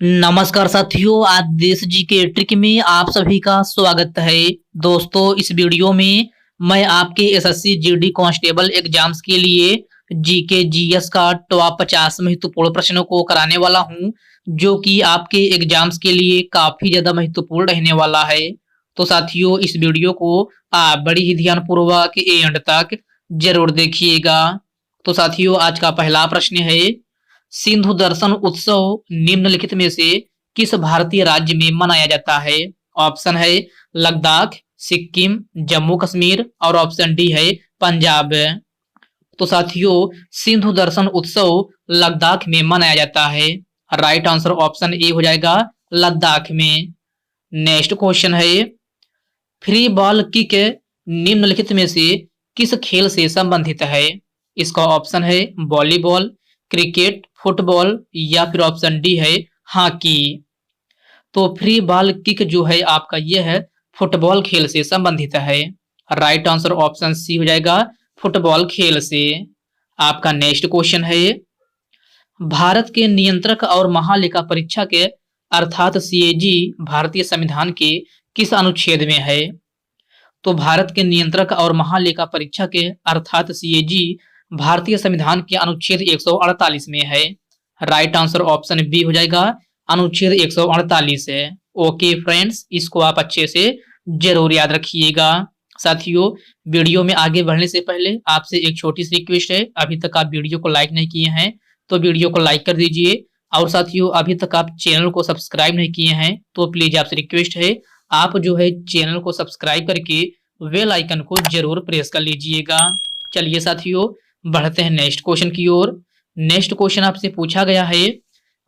नमस्कार साथियों, आज देश जी के ट्रिक में आप सभी का स्वागत है। दोस्तों, इस वीडियो में मैं आपके एसएससी जीडी कांस्टेबल एग्जाम्स के लिए जीके जीएस का टॉप 50 महत्वपूर्ण प्रश्नों को कराने वाला हूं, जो कि आपके एग्जाम्स के लिए काफी ज्यादा महत्वपूर्ण रहने वाला है। तो साथियों, इस वीडियो को आप बड़ी ही ध्यानपूर्वक एंड तक जरूर देखिएगा। तो साथियों, आज का पहला प्रश्न है, सिंधु दर्शन उत्सव निम्नलिखित में से किस भारतीय राज्य में मनाया जाता है? ऑप्शन है लद्दाख, सिक्किम, जम्मू कश्मीर और ऑप्शन डी है पंजाब। तो साथियों, सिंधु दर्शन उत्सव लद्दाख में मनाया जाता है। राइट आंसर ऑप्शन ए हो जाएगा, लद्दाख में। नेक्स्ट क्वेश्चन है, फ्री बॉल किक निम्नलिखित में से किस खेल से संबंधित है? इसका ऑप्शन है वॉलीबॉल, क्रिकेट, फुटबॉल या फिर ऑप्शन डी है हॉकी। तो फ्री बॉल किक जो है आपका ये है फुटबॉल खेल से संबंधित है। राइट आंसर ऑप्शन सी हो जाएगा, फुटबॉल खेल से। आपका नेक्स्ट क्वेश्चन है, भारत के नियंत्रक और महालेखा परीक्षा के अर्थात सीएजी भारतीय संविधान के किस अनुच्छेद में है? तो भारत के नियंत्रक और महालेखा परीक्षा के अर्थात सीएजी भारतीय संविधान के अनुच्छेद 148 में है। राइट आंसर ऑप्शन बी हो जाएगा, अनुच्छेद 148 है। ओके फ्रेंड्स, इसको आप अच्छे से जरूर याद रखिएगा। साथियों, वीडियो में आगे बढ़ने से पहले आपसे एक छोटी सी रिक्वेस्ट है, अभी तक आप वीडियो को लाइक नहीं किए हैं तो वीडियो को लाइक कर दीजिए। और साथियों, अभी तक आप चैनल को सब्सक्राइब नहीं किए हैं तो प्लीज आपसे रिक्वेस्ट है, आप जो है चैनल को सब्सक्राइब करके बेल आइकन को जरूर प्रेस कर लीजिएगा। चलिए साथियों, बढ़ते हैं नेक्स्ट क्वेश्चन की ओर। नेक्स्ट क्वेश्चन आपसे पूछा गया है,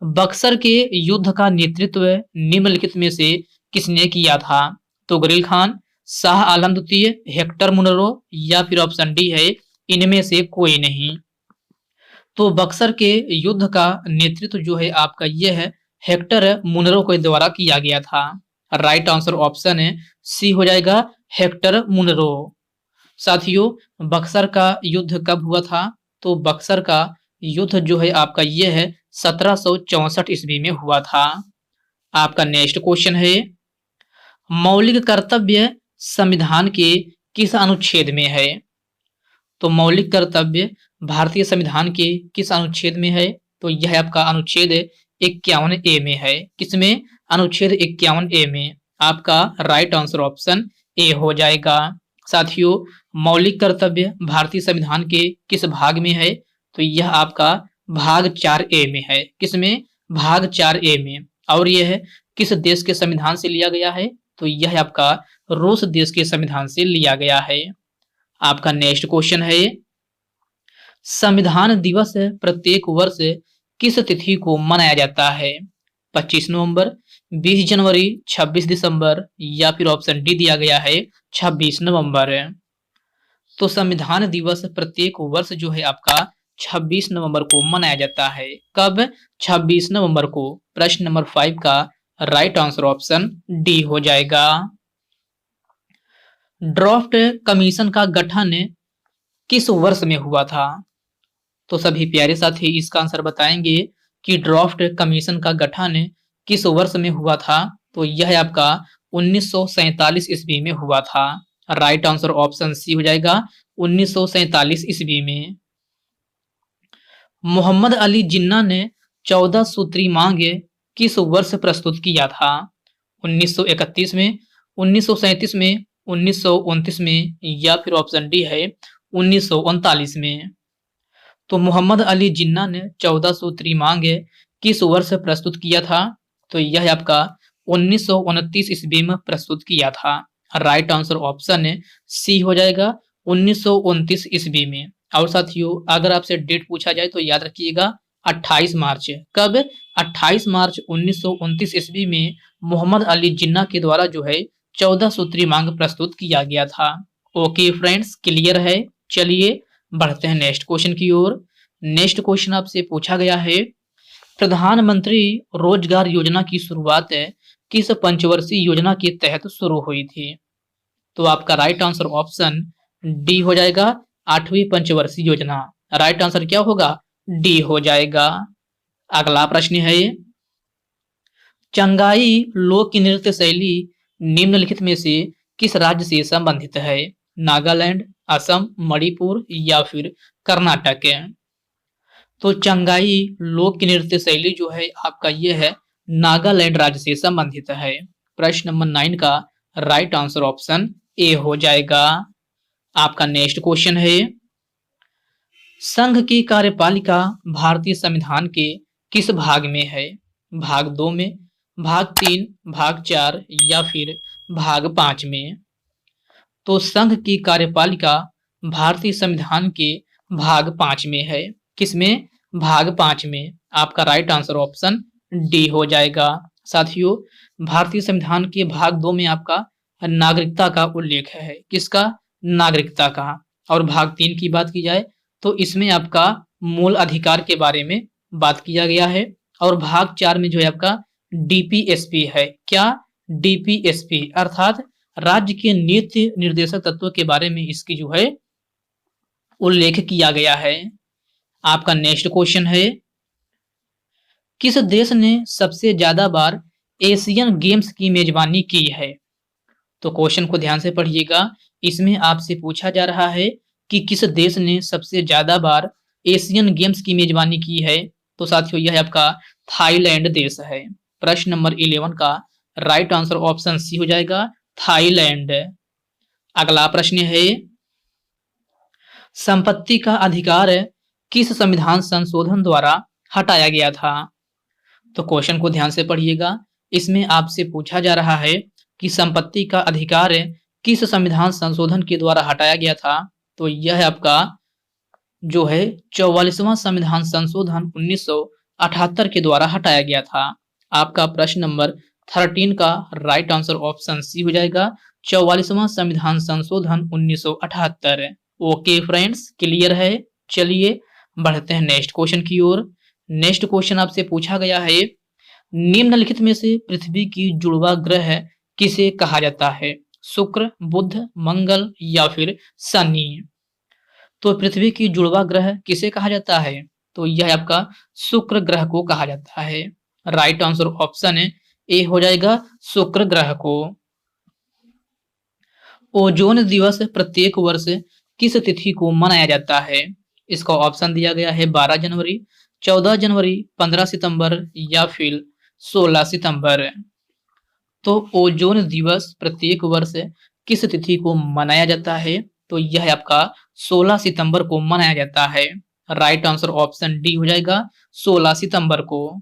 बक्सर के युद्ध का नेतृत्व निम्नलिखित में से किसने किया था? तो गुरिल खान, शाह आलम द्वितीय, हेक्टर मुनरो या फिर ऑप्शन डी है इनमें से कोई नहीं। तो बक्सर के युद्ध का नेतृत्व जो है आपका ये है हेक्टर मुनरो के द्वारा किया गया था। राइट आंसर ऑप्शन है सी हो जाएगा, हेक्टर मुनरो। साथियों, बक्सर का युद्ध कब हुआ था? तो बक्सर का युद्ध जो है आपका ये है 1764 ईस्वी में हुआ था। आपका नेक्स्ट क्वेश्चन है, मौलिक कर्तव्य संविधान के किस अनुच्छेद में है? तो मौलिक कर्तव्य भारतीय संविधान के किस अनुच्छेद में है? तो यह आपका अनुच्छेद 51 ए में है। किसमें? अनुच्छेद 51 ए में। आपका राइट आंसर ऑप्शन ए हो जाएगा। साथियों, मौलिक कर्तव्य भारतीय संविधान के किस भाग में है? तो यह आपका भाग 4 ए में है। किसमें? भाग 4 ए में। और यह किस देश के संविधान से लिया गया है? तो यह आपका रूस देश के संविधान से लिया गया है। आपका नेक्स्ट क्वेश्चन है, संविधान दिवस प्रत्येक वर्ष किस तिथि को मनाया जाता है? 25 नवंबर, 20 जनवरी, 26 दिसंबर या फिर ऑप्शन डी दिया गया है 26 नवंबर। तो संविधान दिवस प्रत्येक वर्ष जो है आपका 26 नवंबर को मनाया जाता है। कब? 26 नवंबर को। प्रश्न नंबर 5 का राइट आंसर ऑप्शन डी हो जाएगा। ड्राफ्ट कमीशन का गठन किस वर्ष में हुआ था? तो सभी प्यारे साथी इसका आंसर बताएंगे कि ड्राफ्ट कमीशन का गठन किस वर्ष में हुआ था? तो यह आपका 1947 ईस्वी में हुआ था। राइट आंसर ऑप्शन सी हो जाएगा, 1947 ईस्वी में। मोहम्मद अली जिन्ना ने 14 सूत्री मांग किस वर्ष प्रस्तुत किया था? 1931 में, 1937 में, 1929 में या फिर ऑप्शन डी है 1939 में। तो मोहम्मद अली जिन्ना ने 14 सूत्री मांग किस वर्ष प्रस्तुत किया था? तो यह आपका 1929 ईस्वी में प्रस्तुत किया था। राइट आंसर ऑप्शन सी हो जाएगा, 1929 ईस्वी में। और साथियों, अगर आपसे डेट पूछा जाए तो याद रखिएगा 28 मार्च। कब? 28 मार्च 1929 ईस्वी में मोहम्मद अली जिन्ना के द्वारा जो है 14 सूत्री मांग प्रस्तुत किया गया था। ओके फ्रेंड्स, क्लियर है। चलिए बढ़ते हैं नेक्स्ट क्वेश्चन की ओर। नेक्स्ट क्वेश्चन आपसे पूछा गया है, प्रधानमंत्री रोजगार योजना की शुरुआत किस पंचवर्षीय योजना के तहत शुरू हुई थी? तो आपका राइट आंसर ऑप्शन डी हो जाएगा, 8वीं पंचवर्षीय योजना। राइट आंसर क्या होगा? डी हो जाएगा। अगला प्रश्न है, चंगाई लोक नृत्य शैली निम्नलिखित में से किस राज्य से संबंधित है? नागालैंड, असम, मणिपुर या फिर कर्नाटक। तो चंगाई लोक नृत्य शैली जो है आपका ये है नागालैंड राज्य से संबंधित है। प्रश्न नंबर 9 का राइट आंसर ऑप्शन ए हो जाएगा। आपका नेक्स्ट क्वेश्चन है, संघ की कार्यपालिका भारतीय संविधान के किस भाग में है? भाग 2 में, भाग 3, भाग 4 या फिर भाग 5 में? तो संघ की कार्यपालिका भारतीय संविधान के भाग 5 में है। किसमें? भाग 5 में। आपका राइट आंसर ऑप्शन डी हो जाएगा। साथियों, भारतीय संविधान के भाग 2 में आपका नागरिकता का उल्लेख है। किसका? नागरिकता का। और भाग 3 की बात की जाए तो इसमें आपका मूल अधिकार के बारे में बात किया गया है। और भाग 4 में जो है आपका डीपीएसपी है। क्या? डीपीएसपी अर्थात राज्य के नीति निर्देशक तत्वों के बारे में इसकी जो है उल्लेख किया गया है। आपका नेक्स्ट क्वेश्चन है, किस देश ने सबसे ज्यादा बार एशियन गेम्स की मेजबानी की है? तो क्वेश्चन को ध्यान से पढ़िएगा। इसमें आपसे पूछा जा रहा है कि किस देश ने सबसे ज्यादा बार एशियन गेम्स की मेजबानी की है? तो साथियों यह आपका थाईलैंड देश है। प्रश्न नंबर 11 का राइट आंसर ऑप्शन सी हो जाएगा, थाईलैंड। अगला प्रश्न है, संपत्ति का अधिकार किस संविधान संशोधन द्वारा हटाया गया था? तो क्वेश्चन को ध्यान से पढ़िएगा। इसमें आपसे पूछा जा रहा है कि संपत्ति का अधिकार किस संविधान संशोधन के द्वारा हटाया गया था? तो यह आपका जो है 44वां संविधान संशोधन 1978 के द्वारा हटाया गया था। आपका प्रश्न नंबर 13 का राइट आंसर ऑप्शन सी हो जाएगा, 44वां संविधान संशोधन 1978। ओके फ्रेंड्स, क्लियर है। चलिए बढ़ते हैं नेक्स्ट क्वेश्चन की ओर। नेक्स्ट क्वेश्चन आपसे पूछा गया है, निम्नलिखित में से पृथ्वी की जुड़वा ग्रह किसे कहा जाता है? शुक्र, बुध, मंगल या फिर शनि? तो पृथ्वी की जुड़वा ग्रह किसे कहा जाता है? तो यह आपका शुक्र ग्रह को कहा जाता है। राइट आंसर ऑप्शन ए हो जाएगा, शुक्र ग्रह को। ओजोन दिवस प्रत्येक वर्ष किस तिथि को मनाया जाता है? इसका ऑप्शन दिया गया है 12 जनवरी, 14 जनवरी, 15 सितंबर या फिर 16 सितंबर। तो ओजोन दिवस प्रत्येक वर्ष किस तिथि को मनाया जाता है? तो यह आपका 16 सितंबर को मनाया जाता है। राइट आंसर ऑप्शन डी हो जाएगा, 16 सितंबर को।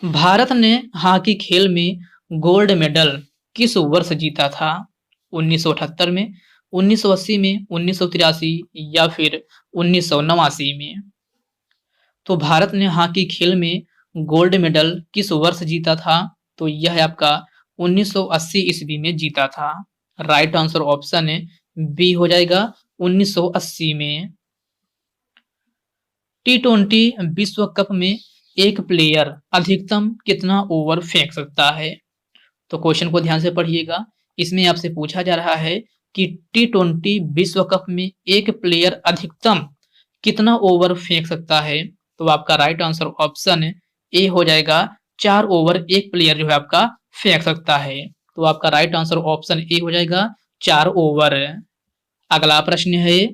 भारत ने हॉकी खेल में गोल्ड मेडल किस वर्ष जीता था? 1978 में, 1980 में, 1983 या फिर 1989 में? तो भारत ने हॉकी खेल में गोल्ड मेडल किस वर्ष जीता था? तो यह आपका 1980 ईस्वी में जीता था। राइट आंसर ऑप्शन बी हो जाएगा, 1980 में। T20 विश्व कप में एक प्लेयर अधिकतम कितना ओवर फेंक सकता है? तो क्वेश्चन को ध्यान से पढ़िएगा। इसमें आपसे पूछा जा रहा है कि T20 विश्व कप में एक प्लेयर अधिकतम कितना ओवर फेंक सकता है? तो आपका राइट आंसर ऑप्शन ए हो जाएगा, 4 ओवर एक प्लेयर जो है आपका फेंक सकता है। तो आपका राइट आंसर ऑप्शन ए हो जाएगा, 4 ओवर। अगला प्रश्न है,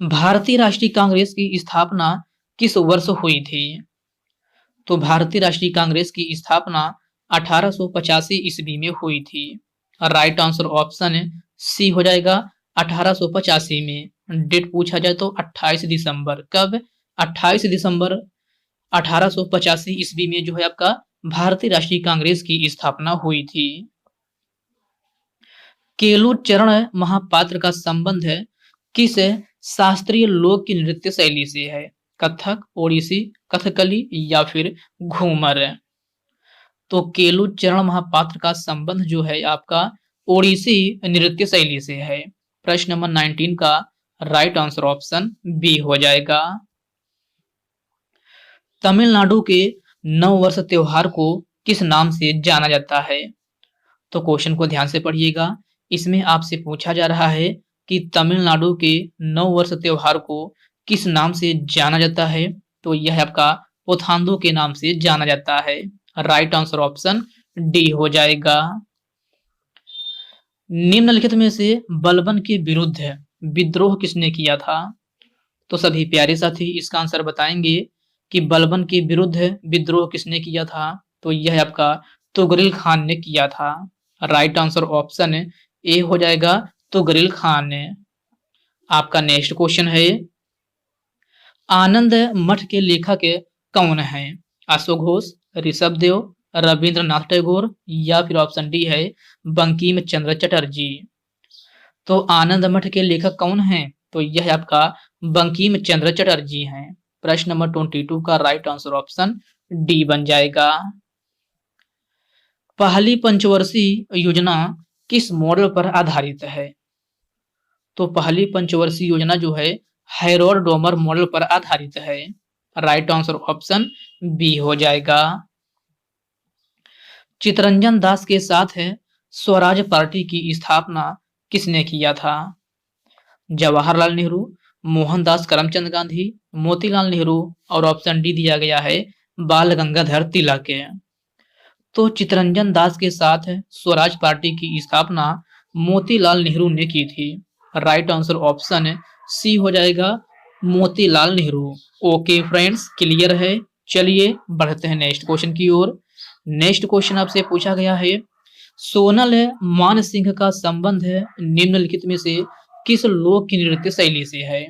भारतीय राष्ट्रीय कांग्रेस की स्थापना किस वर्ष हुई थी? तो भारतीय राष्ट्रीय कांग्रेस की स्थापना 1885 ईस्वी में हुई थी। राइट आंसर ऑप्शन सी हो जाएगा, 1885 में। डेट पूछा जाए तो 28 दिसंबर। कब? 28 दिसंबर 1885 ईस्वी में जो है आपका भारतीय राष्ट्रीय कांग्रेस की स्थापना हुई थी। केलुचरण महापात्र का संबंध किस शास्त्रीय लोक की नृत्य शैली से है? कथक, ओडिसी, कथकली या फिर घूमर? तो केलुचरण महापात्र का संबंध जो है आपका ओडिसी नृत्य शैली से है। प्रश्न नंबर 19 का राइट आंसर ऑप्शन बी हो जाएगा। तमिलनाडु के नववर्ष त्योहार को किस नाम से जाना जाता है? तो क्वेश्चन को ध्यान से पढ़िएगा। इसमें आपसे पूछा जा रहा है कि तमिलनाडु के नववर्ष त्योहार को किस नाम से जाना जाता है? तो यह आपका पोथांदो के नाम से जाना जाता है। राइट आंसर ऑप्शन डी हो जाएगा। निम्नलिखित में से बलबन के विरुद्ध विद्रोह किसने किया था? तो सभी प्यारे साथी इसका आंसर बताएंगे कि बलबन के विरुद्ध विद्रोह किसने किया था। तो यह आपका तुगरिल खान ने किया था। राइट आंसर ऑप्शन ए हो जाएगा, तुगरिल खान ने। आपका नेक्स्ट क्वेश्चन है, आनंद मठ के लेखक कौन है? अशोक घोष, ऋषभ देव, रविंद्रनाथ टैगोर या फिर ऑप्शन डी है बंकिम चंद्र चटर्जी। तो आनंद मठ के लेखक कौन है? तो यह आपका बंकिम चंद्र चटर्जी हैं। प्रश्न नंबर 22 का राइट आंसर ऑप्शन डी बन जाएगा। पहली पंचवर्षीय योजना किस मॉडल पर आधारित है? तो पहली पंचवर्षीय योजना जो है हैरोल्ड डोमर मॉडल पर आधारित है। राइट आंसर ऑप्शन बी हो जाएगा। चितरंजन दास के साथ स्वराज पार्टी की स्थापना किसने किया था? जवाहरलाल नेहरू, मोहनदास करमचंद गांधी, मोतीलाल नेहरू और ऑप्शन डी दिया गया है बाल गंगाधर तिलक। तो चितरंजन दास के साथ स्वराज पार्टी की स्थापना मोतीलाल नेहरू ने की थी। राइट आंसर ऑप्शन सी हो जाएगा, Motilal Nehru. Okay friends, clear है। चलिए बढ़ते हैं नेक्स्ट क्वेश्चन की ओर। नेक्स्ट क्वेश्चन आपसे पूछा गया है, सोनल मान सिंह का संबंध निम्नलिखित में से किस लोक नृत्य शैली से है?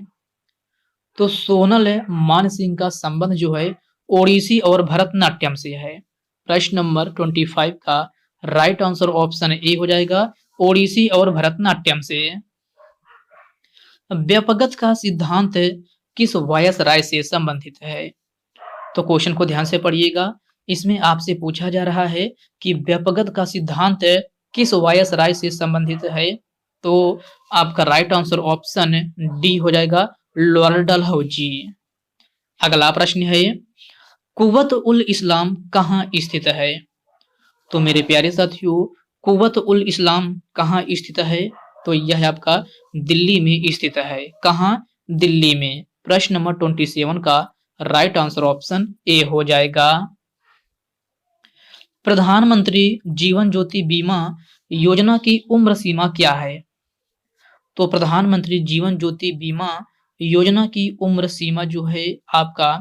तो सोनल मान सिंह का संबंध जो है ओडिसी और भरतनाट्यम से है। प्रश्न नंबर 25 का राइट आंसर ऑप्शन ए हो जाएगा, ओडिसी और भरतनाट्यम से। व्यपगत का सिद्धांत किस वायसराय से संबंधित है? तो क्वेश्चन को ध्यान से पढ़िएगा। इसमें आपसे पूछा जा रहा है कि व्यपगत का सिद्धांत किस वायसराय से संबंधित है। तो आपका राइट आंसर ऑप्शन डी हो जाएगा, लॉर्ड डलहौजी। अगला प्रश्न है, कुव्वत उल इस्लाम कहाँ स्थित है? तो मेरे प्यारे साथियों, कुव्वत उल इस्लाम कहाँ स्थित है? तो यह आपका दिल्ली में स्थित है। कहाँ? दिल्ली में। प्रश्न नंबर 27 का राइट आंसर ऑप्शन ए हो जाएगा। प्रधानमंत्री जीवन ज्योति बीमा योजना की उम्र सीमा क्या है? तो प्रधानमंत्री जीवन ज्योति बीमा योजना की उम्र सीमा जो है आपका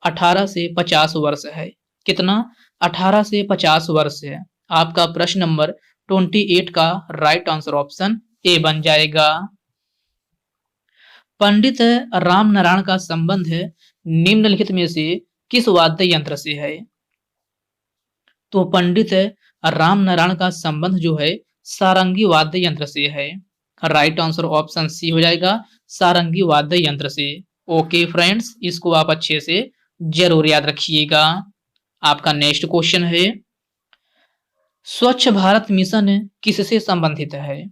18 से 50 वर्ष है। कितना? 18 से 50 वर्ष है। आपका प्रश्न नंबर 28 का राइट आंसर ऑप्शन ए बन जाएगा। पंडित राम नारायण का संबंध निम्नलिखित में से किस वाद्य यंत्र से है? तो पंडित राम नारायण का संबंध जो है सारंगी वाद्य यंत्र से है। राइट आंसर ऑप्शन सी हो जाएगा, सारंगी वाद्य यंत्र से। ओके फ्रेंड्स, इसको आप अच्छे से जरूर याद रखिएगा। आपका नेक्स्ट क्वेश्चन है, स्वच्छ भारत मिशन किससे संबंधित है?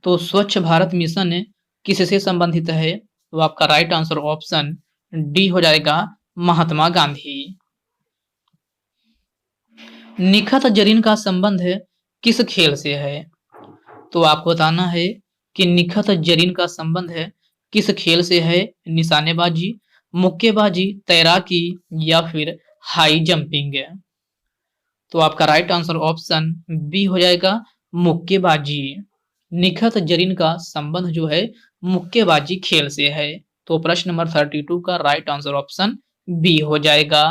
तो स्वच्छ भारत मिशन किससे संबंधित है? तो आपका राइट आंसर ऑप्शन डी हो जाएगा, महात्मा गांधी। निखत जरीन का संबंध किस खेल से है? तो आपको बताना है कि निखत जरीन का संबंध किस खेल से है। निशानेबाजी, मुक्केबाजी, तैराकी या फिर हाई जंपिंग। तो आपका राइट आंसर ऑप्शन बी हो जाएगा, मुक्केबाजी। निखत जरीन का संबंध जो है मुक्केबाजी खेल से है। तो प्रश्न नंबर 32 का राइट आंसर ऑप्शन बी हो जाएगा।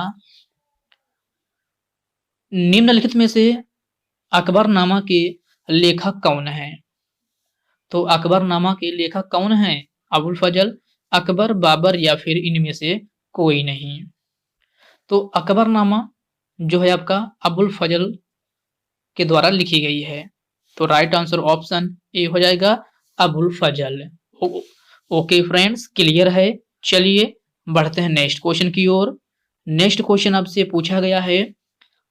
निम्नलिखित में से अकबरनामा के लेखक कौन है? तो अकबरनामा के लेखक कौन है? अबुल फजल, अकबर, बाबर या फिर इनमें से कोई नहीं। तो अकबरनामा जो है आपका अबुल फजल के द्वारा लिखी गई है। तो राइट आंसर ऑप्शन ए हो जाएगा, अबुल फजल। ओके फ्रेंड्स, क्लियर है। चलिए बढ़ते हैं नेक्स्ट क्वेश्चन की ओर। नेक्स्ट क्वेश्चन आपसे पूछा गया है,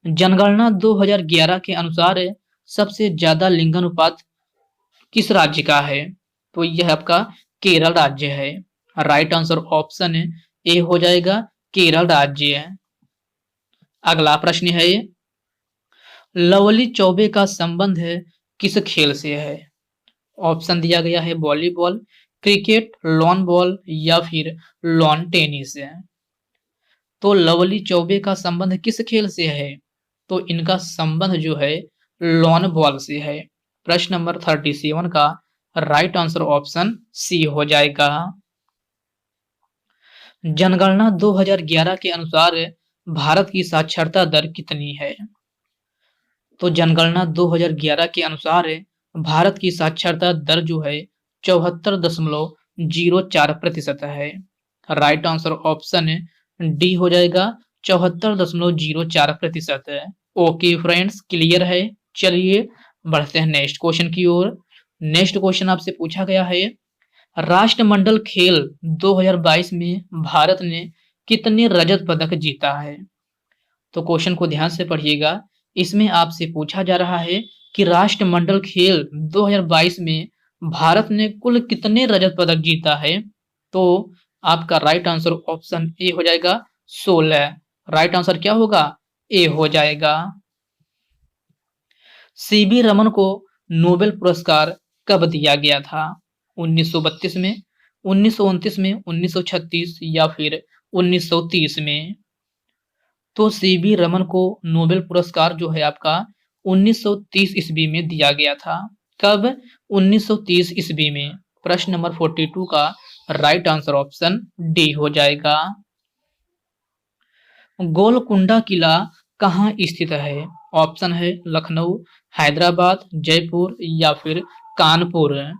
जनगणना 2011 के अनुसार सबसे ज्यादा लिंगानुपात किस राज्य का है? तो यह आपका केरल राज्य है। राइट आंसर ऑप्शन ए हो जाएगा, केरल राज्य। अगला प्रश्न है, लवली चौबे का संबंध किस खेल से है? ऑप्शन दिया गया है वॉलीबॉल, क्रिकेट, लॉन बॉल या फिर लॉन टेनिस। तो लवली चौबे का संबंध किस खेल से है? तो इनका संबंध जो है लॉन बॉल से है। प्रश्न नंबर 37 का राइट आंसर ऑप्शन सी हो जाएगा। जनगणना 2011 के अनुसार भारत की साक्षरता दर कितनी है? तो जनगणना 2011 के अनुसार भारत की साक्षरता दर जो है 74.04% है। राइट आंसर ऑप्शन डी हो जाएगा, 74.04%। ओके फ्रेंड्स, क्लियर है। चलिए बढ़ते हैं नेक्स्ट क्वेश्चन की ओर। नेक्स्ट क्वेश्चन आपसे पूछा गया है, राष्ट्रमंडल खेल 2022 में भारत ने कितने रजत पदक जीता है? तो क्वेश्चन को ध्यान से पढ़िएगा। इसमें आपसे पूछा जा रहा है कि राष्ट्रमंडल खेल 2022 में भारत ने कुल कितने रजत पदक जीता है? तो आपका राइट आंसर ऑप्शन ए हो जाएगा, 16। राइट आंसर क्या होगा? ए हो जाएगा। सीवी रमन को नोबेल पुरस्कार कब दिया गया था? 1932 में, 1929 में, 1936 या फिर 1930 में? तो सीवी रमन को नोबेल पुरस्कार जो है आपका 1930 ईस्वी में दिया गया था। कब? 1930 ईस्वी में। प्रश्न नंबर 42 का राइट आंसर ऑप्शन डी हो जाएगा। गोलकुंडा किला कहाँ स्थित है? ऑप्शन है लखनऊ, हैदराबाद, जयपुर या फिर कानपुर।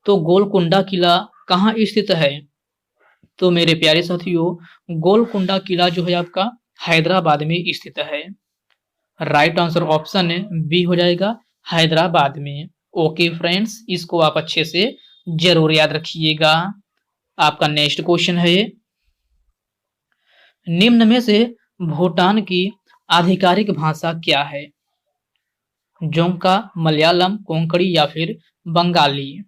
तो गोलकुंडा किला कहाँ स्थित है? तो मेरे प्यारे साथियों, गोलकुंडा किला जो है आपका हैदराबाद में स्थित है। राइट आंसर ऑप्शन बी हो जाएगा, हैदराबाद में। ओके फ्रेंड्स, इसको आप अच्छे से जरूर याद रखिएगा। आपका नेक्स्ट क्वेश्चन है, निम्न में से भूटान की आधिकारिक भाषा क्या है? जोंगका, मलयालम, कोंकणी या फिर बंगाली?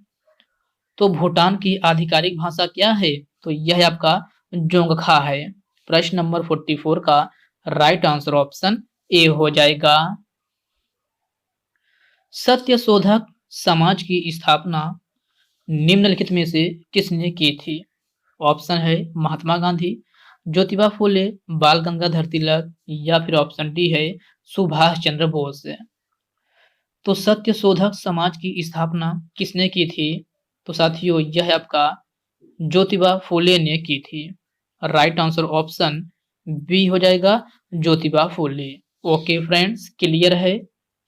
तो भूटान की आधिकारिक भाषा क्या है? तो यह आपका जोंगखा है। प्रश्न नंबर 44 का राइट आंसर ऑप्शन ए हो जाएगा। सत्यशोधक समाज की स्थापना निम्नलिखित में से किसने की थी? ऑप्शन है महात्मा गांधी, ज्योतिबा फुले, बाल गंगाधर तिलक या फिर ऑप्शन डी है सुभाष चंद्र बोस। तो सत्यशोधक समाज की स्थापना किसने की थी? तो साथियों, यह आपका ज्योतिबा फुले ने की थी। राइट आंसर ऑप्शन बी हो जाएगा, Jyotiba Phule. Okay friends, clear है।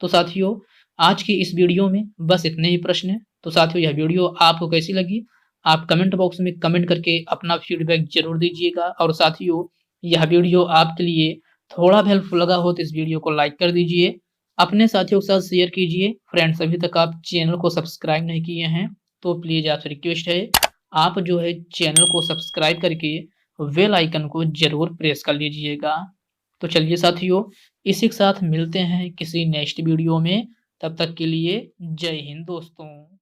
तो साथियों, आज की इस वीडियो में बस इतने ही प्रश्न हैं। तो साथियों, यह वीडियो आपको कैसी लगी आप कमेंट बॉक्स में कमेंट करके अपना फीडबैक जरूर दीजिएगा। और साथियों, यह वीडियो आपके लिए थोड़ा भी हेल्पफुल लगा हो तो इस वीडियो को लाइक कर दीजिए, अपने साथियों के साथ शेयर कीजिए। फ्रेंड्स, अभी तक आप चैनल को सब्सक्राइब नहीं किए हैं तो प्लीज आपसे रिक्वेस्ट है, आप जो है चैनल को सब्सक्राइब करके बेल आइकन को जरूर प्रेस कर लीजिएगा। तो चलिए साथियों, इसी के साथ मिलते हैं किसी नेक्स्ट वीडियो में। तब तक के लिए जय हिंद दोस्तों।